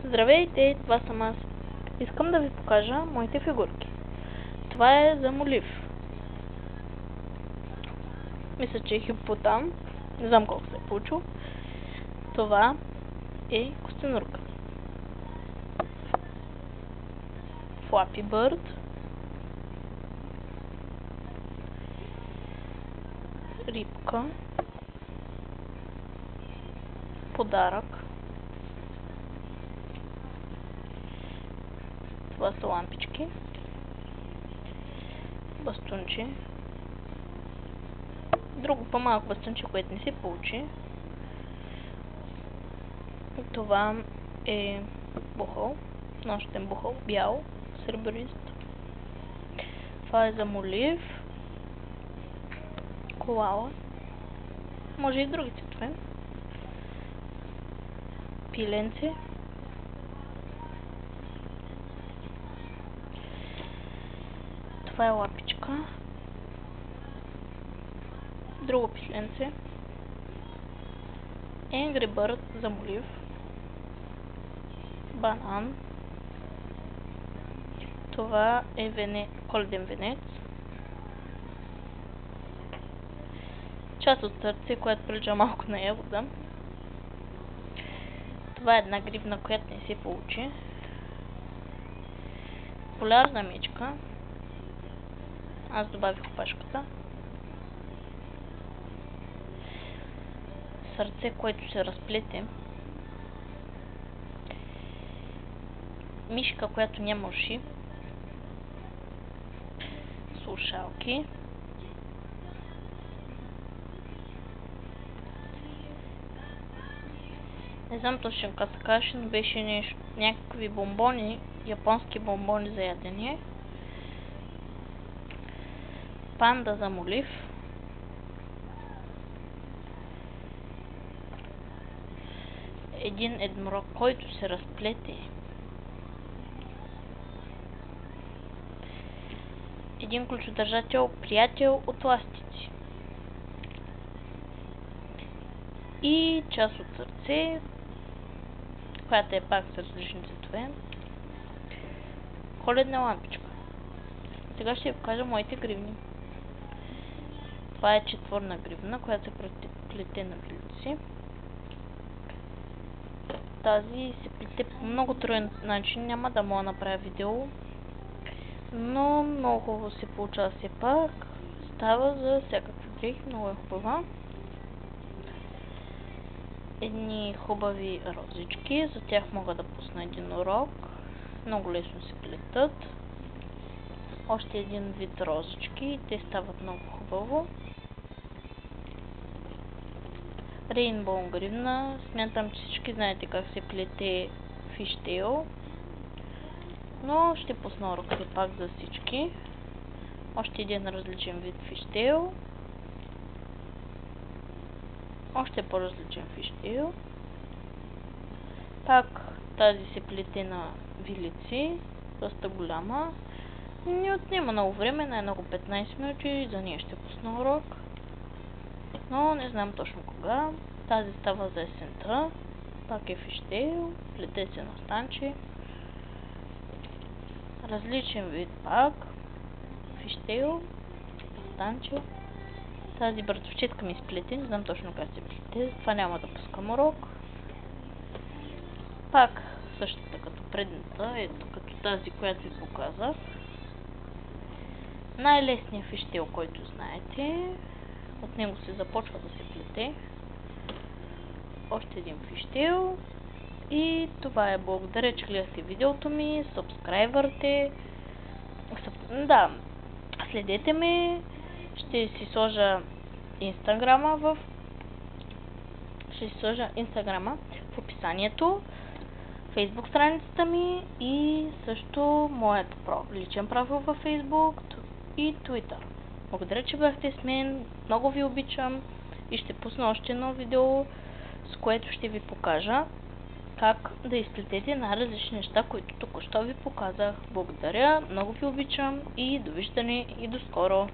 Здравейте, това съм аз. Искам да ви покажа моите фигурки. Това е за молив. Мисля, че е хипопотам. Не знам колко се е получил. Това е костенурка. Флапи Бърд. Рибка. Подарък. Това са лампички. Бастунче. Друго по-малко бастунче, което не се получи. Това е бухъл. Нощен бухъл. Бял. Сребрист. Това е за молив. Колала. Може и други цветове. Пиленце. Това е лапичка. Друго пиленце. Angry Bird за молив. Банан. Това е коледен венец. Част от сърце, което прилича малко на ягода. Това е една грибна, която не се получи. Полярна мечка. Аз добавих опашката. Сърце, което се разплете. Мишка, която няма уши. Слушалки. Не знам точно как се каже, но беше някакви бомбони, японски бомбони за ядене. Панда за молив. Един еднорог, който се разплете. Един ключодържател, приятел от ластици. И част от сърце, която е пак с различни цветове. Коледна лампичка. Сега ще ви покажа моите гривни. Това е четворна гривна, която се плете на вилици. Тази се плете по много труден начин, няма да мога да направя видео. Но много хубаво се получава все пак. Става за всякакви дрехи, много е хубава. Едни хубави розички, за тях мога да пусна един урок. Много лесно се плетат. Още един вид розички, те стават много хубаво. Рейнбоу гривна, смятам, че всички знаете как се плете фиштейл. Но ще пусна урок пак за всички. Още един различен вид фиштейл. Още по-различен фиштейл. Пак тази се плете на вилици, доста голяма. Не отнема много време, най-много 15 минути, за нея ще пусна урок. Но не знам точно кога. Тази става за есента. Пак е фиштейл, плете се на станче. Различен вид пак. Фиштейл, станче. Тази братовчетка ми сплете, не знам точно как се плете, това няма да пускам урок. Пак същата като предната, ето като тази, която ви показах. Най-лесният фиштейл, който знаете, от него се започва да се плете. Още един фиштейл. И това е. Благодаря, че гледахте видеото ми, сабскрайбърте. Да, следете ме. Ще си сложа Инстаграма в описанието, Фейсбук страницата ми и също моят личен профил във Фейсбук и Twitter. Благодаря, че бяхте с мен. Много ви обичам и ще пусна още едно видео, с което ще ви покажа как да изплетете най-различни неща, които току-що ви показах. Благодаря, много ви обичам и довиждане и до скоро!